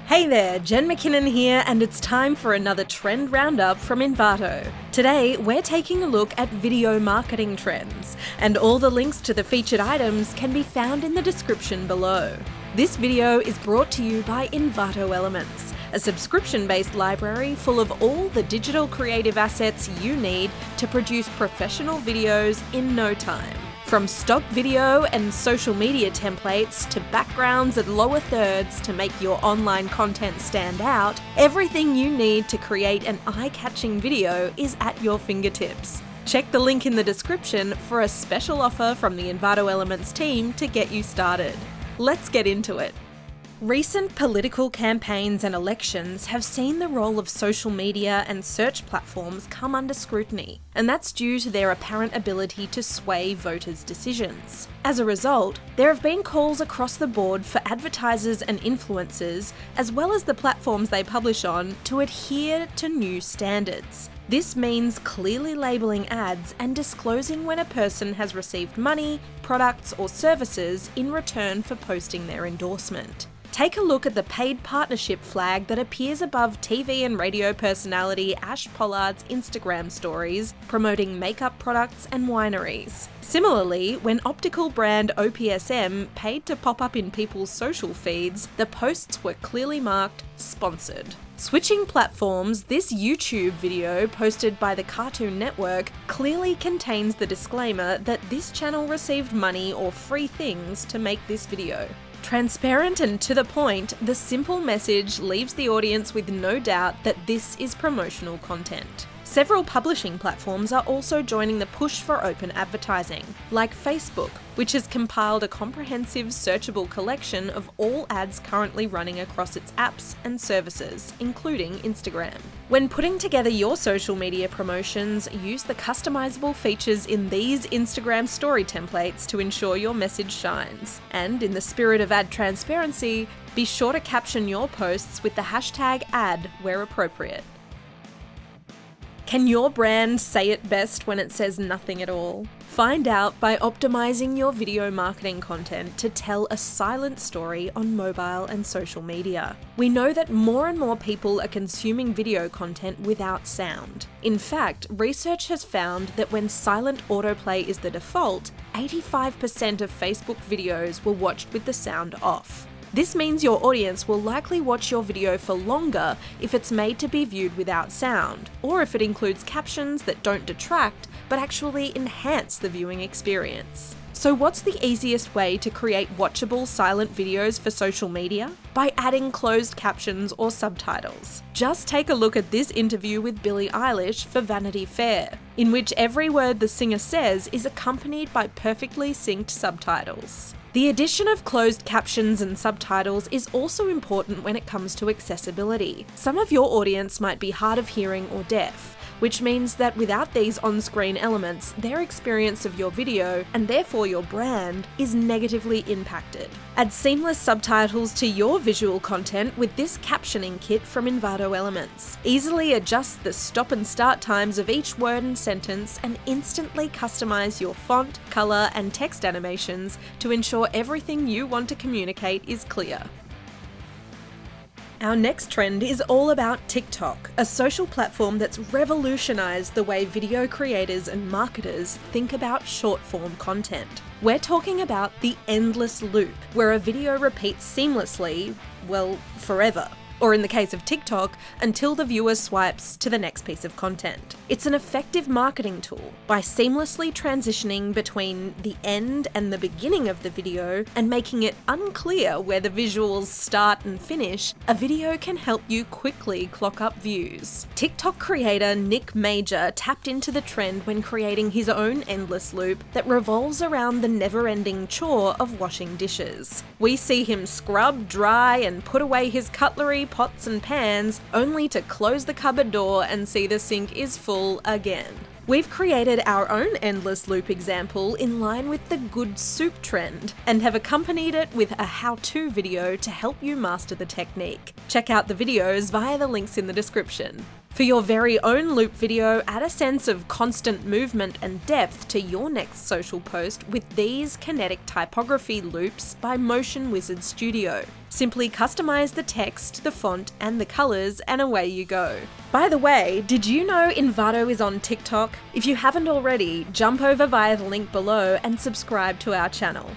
Hey there, Jen McKinnon here, and it's time for another trend roundup from Envato. Today, we're taking a look at video marketing trends, and all the links to the featured items can be found in the description below. This video is brought to you by Envato Elements, a subscription-based library full of all the digital creative assets you need to produce professional videos in no time. From stock video and social media templates to backgrounds and lower thirds to make your online content stand out, everything you need to create an eye-catching video is at your fingertips. Check the link in the description for a special offer from the Envato Elements team to get you started. Let's get into it. Recent political campaigns and elections have seen the role of social media and search platforms come under scrutiny, and that's due to their apparent ability to sway voters' decisions. As a result, there have been calls across the board for advertisers and influencers, as well as the platforms they publish on, to adhere to new standards. This means clearly labelling ads and disclosing when a person has received money, products, or services in return for posting their endorsement. Take a look at the paid partnership flag that appears above TV and radio personality Ash Pollard's Instagram stories promoting makeup products and wineries. Similarly, when optical brand OPSM paid to pop up in people's social feeds, the posts were clearly marked sponsored. Switching platforms, this YouTube video posted by the Cartoon Network clearly contains the disclaimer that this channel received money or free things to make this video. Transparent and to the point, the simple message leaves the audience with no doubt that this is promotional content. Several publishing platforms are also joining the push for open advertising, like Facebook, which has compiled a comprehensive searchable collection of all ads currently running across its apps and services, including Instagram. When putting together your social media promotions, use the customizable features in these Instagram story templates to ensure your message shines. And in the spirit of ad transparency, be sure to caption your posts with the hashtag ad where appropriate. Can your brand say it best when it says nothing at all? Find out by optimizing your video marketing content to tell a silent story on mobile and social media. We know that more and more people are consuming video content without sound. In fact, research has found that when silent autoplay is the default, 85% of Facebook videos were watched with the sound off. This means your audience will likely watch your video for longer if it's made to be viewed without sound, or if it includes captions that don't detract but actually enhance the viewing experience. So what's the easiest way to create watchable silent videos for social media? By adding closed captions or subtitles. Just take a look at this interview with Billie Eilish for Vanity Fair, in which every word the singer says is accompanied by perfectly synced subtitles. The addition of closed captions and subtitles is also important when it comes to accessibility. Some of your audience might be hard of hearing or deaf, which means that without these on-screen elements, their experience of your video, and therefore your brand, is negatively impacted. Add seamless subtitles to your visual content with this captioning kit from Envato Elements. Easily adjust the stop and start times of each word and sentence and instantly customize your font, color, and text animations to ensure everything you want to communicate is clear. Our next trend is all about TikTok, a social platform that's revolutionized the way video creators and marketers think about short-form content. We're talking about the endless loop, where a video repeats seamlessly, well, forever. Or in the case of TikTok, until the viewer swipes to the next piece of content. It's an effective marketing tool. By seamlessly transitioning between the end and the beginning of the video and making it unclear where the visuals start and finish, a video can help you quickly clock up views. TikTok creator Nick Major tapped into the trend when creating his own endless loop that revolves around the never-ending chore of washing dishes. We see him scrub, dry, and put away his cutlery, pots and pans, only to close the cupboard door and see the sink is full again. We've created our own endless loop example in line with the good soup trend and have accompanied it with a how-to video to help you master the technique. Check out the videos via the links in the description. For your very own loop video, add a sense of constant movement and depth to your next social post with these kinetic typography loops by Motion Wizard Studio. Simply customize the text, the font, and the colors, and away you go. By the way, did you know Envato is on TikTok? If you haven't already, jump over via the link below and subscribe to our channel.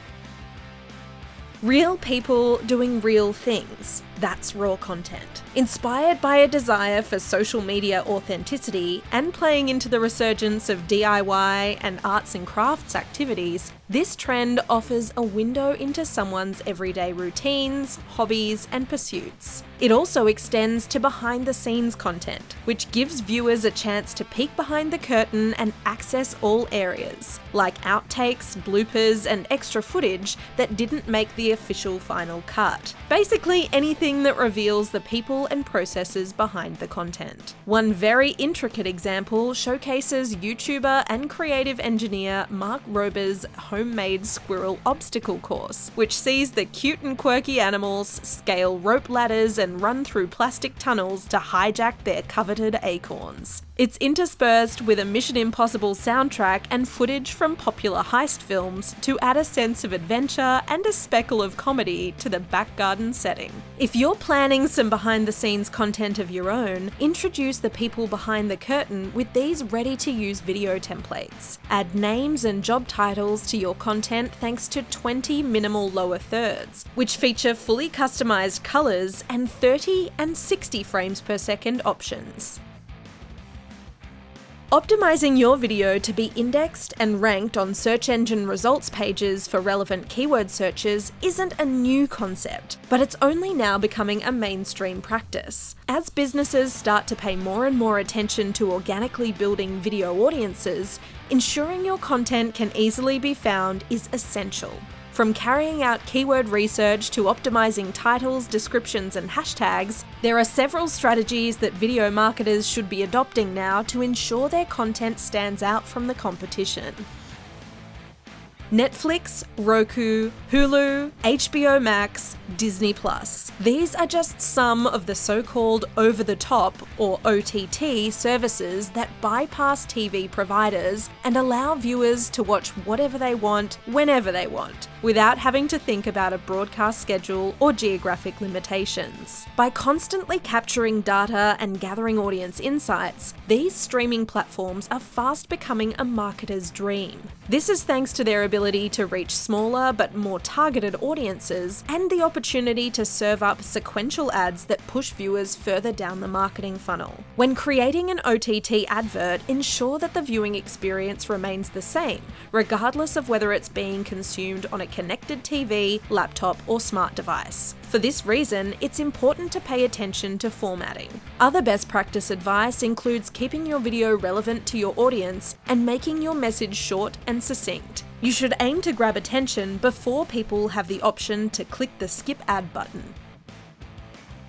Real people doing real things. That's raw content. Inspired by a desire for social media authenticity and playing into the resurgence of DIY and arts and crafts activities, this trend offers a window into someone's everyday routines, hobbies, and pursuits. It also extends to behind-the-scenes content, which gives viewers a chance to peek behind the curtain and access all areas, like outtakes, bloopers, and extra footage that didn't make the official final cut. Basically, anything that reveals the people and processes behind the content. One very intricate example showcases YouTuber and creative engineer Mark Rober's homemade squirrel obstacle course, which sees the cute and quirky animals scale rope ladders and run through plastic tunnels to hijack their coveted acorns. It's interspersed with a Mission Impossible soundtrack and footage from popular heist films to add a sense of adventure and a speckle of comedy to the back garden setting. If you're planning some behind-the-scenes content of your own, introduce the people behind the curtain with these ready-to-use video templates. Add names and job titles to your content thanks to 20 minimal lower thirds, which feature fully customized colors and 30 and 60 frames per second options. Optimizing your video to be indexed and ranked on search engine results pages for relevant keyword searches isn't a new concept, but it's only now becoming a mainstream practice. As businesses start to pay more and more attention to organically building video audiences, ensuring your content can easily be found is essential. From carrying out keyword research to optimizing titles, descriptions, and hashtags, there are several strategies that video marketers should be adopting now to ensure their content stands out from the competition. Netflix, Roku, Hulu, HBO Max, Disney+. These are just some of the so-called over-the-top, or OTT, services that bypass TV providers and allow viewers to watch whatever they want, whenever they want, without having to think about a broadcast schedule or geographic limitations. By constantly capturing data and gathering audience insights, these streaming platforms are fast becoming a marketer's dream. This is thanks to their ability to reach smaller but more targeted audiences and the opportunity to serve up sequential ads that push viewers further down the marketing funnel. When creating an OTT advert, ensure that the viewing experience remains the same, regardless of whether it's being consumed on a connected TV, laptop, or smart device. For this reason, it's important to pay attention to formatting. Other best practice advice includes keeping your video relevant to your audience and making your message short and succinct. You should aim to grab attention before people have the option to click the skip ad button.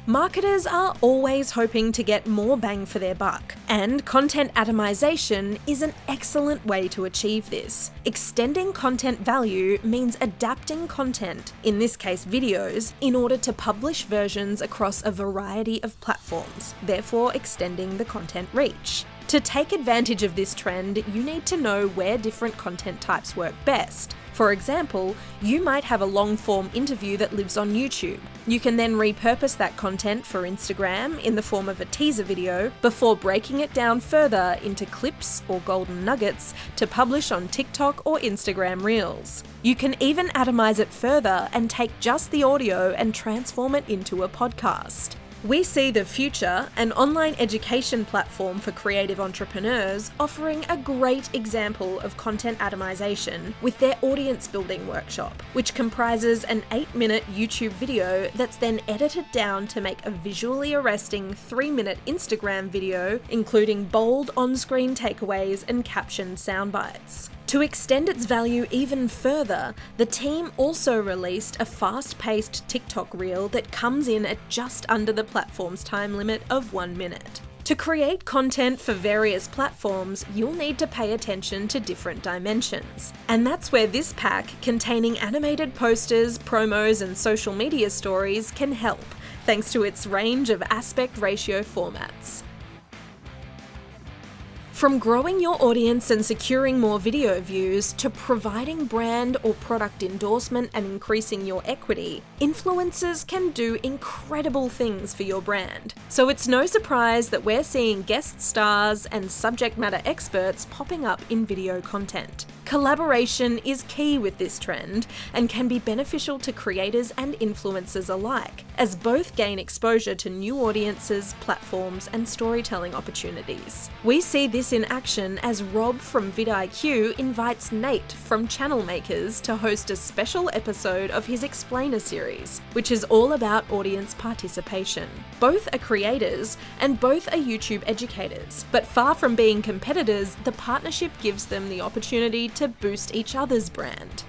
Marketers are always hoping to get more bang for their buck, and content atomization is an excellent way to achieve this. Extending content value means adapting content, in this case videos, in order to publish versions across a variety of platforms, therefore extending the content reach. To take advantage of this trend, you need to know where different content types work best. For example, you might have a long-form interview that lives on YouTube. You can then repurpose that content for Instagram in the form of a teaser video before breaking it down further into clips or golden nuggets to publish on TikTok or Instagram Reels. You can even atomize it further and take just the audio and transform it into a podcast. We see The Futur, an online education platform for creative entrepreneurs, offering a great example of content atomization with their audience building workshop, which comprises an 8-minute YouTube video that's then edited down to make a visually arresting 3-minute Instagram video, including bold on-screen takeaways and captioned soundbites. To extend its value even further, the team also released a fast-paced TikTok reel that comes in at just under the platform's time limit of 1 minute. To create content for various platforms, you'll need to pay attention to different dimensions. And that's where this pack, containing animated posters, promos, and social media stories, can help, thanks to its range of aspect ratio formats. From growing your audience and securing more video views to providing brand or product endorsement and increasing your equity, influencers can do incredible things for your brand. So it's no surprise that we're seeing guest stars and subject matter experts popping up in video content. Collaboration is key with this trend and can be beneficial to creators and influencers alike, as both gain exposure to new audiences, platforms, and storytelling opportunities. We see this in action as Rob from vidIQ invites Nate from Channel Makers to host a special episode of his Explainer series, which is all about audience participation. Both are creators and both are YouTube educators, but far from being competitors, the partnership gives them the opportunity to boost each other's brand.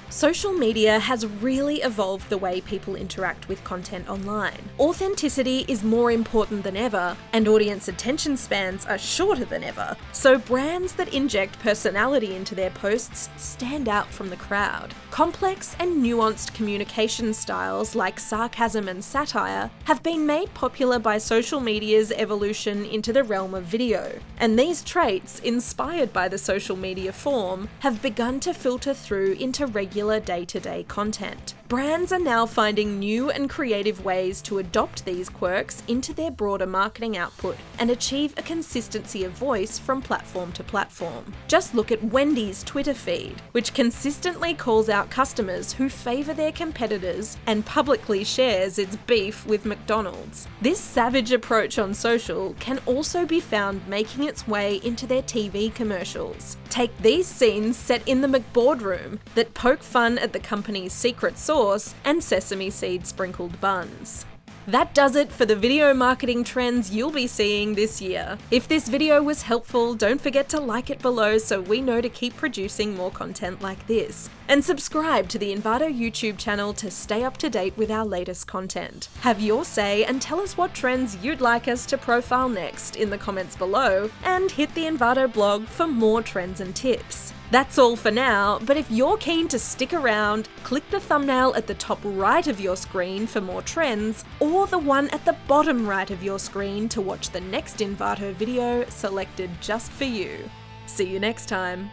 Social media has really evolved the way people interact with content online. Authenticity is more important than ever, and audience attention spans are shorter than ever, so brands that inject personality into their posts stand out from the crowd. Complex and nuanced communication styles like sarcasm and satire have been made popular by social media's evolution into the realm of video, and these traits, inspired by the social media form, have begun to filter through into regular day-to-day content. Brands are now finding new and creative ways to adopt these quirks into their broader marketing output and achieve a consistency of voice from platform to platform. Just look at Wendy's Twitter feed, which consistently calls out customers who favour their competitors and publicly shares its beef with McDonald's. This savage approach on social can also be found making its way into their TV commercials. Take these scenes set in the McBoardroom that poke fun at the company's secret sauce and sesame seed sprinkled buns. That does it for the video marketing trends you'll be seeing this year. If this video was helpful, don't forget to like it below so we know to keep producing more content like this. And subscribe to the Envato YouTube channel to stay up to date with our latest content. Have your say and tell us what trends you'd like us to profile next in the comments below, and hit the Envato blog for more trends and tips. That's all for now, but if you're keen to stick around, click the thumbnail at the top right of your screen for more trends, or the one at the bottom right of your screen to watch the next Envato video selected just for you. See you next time.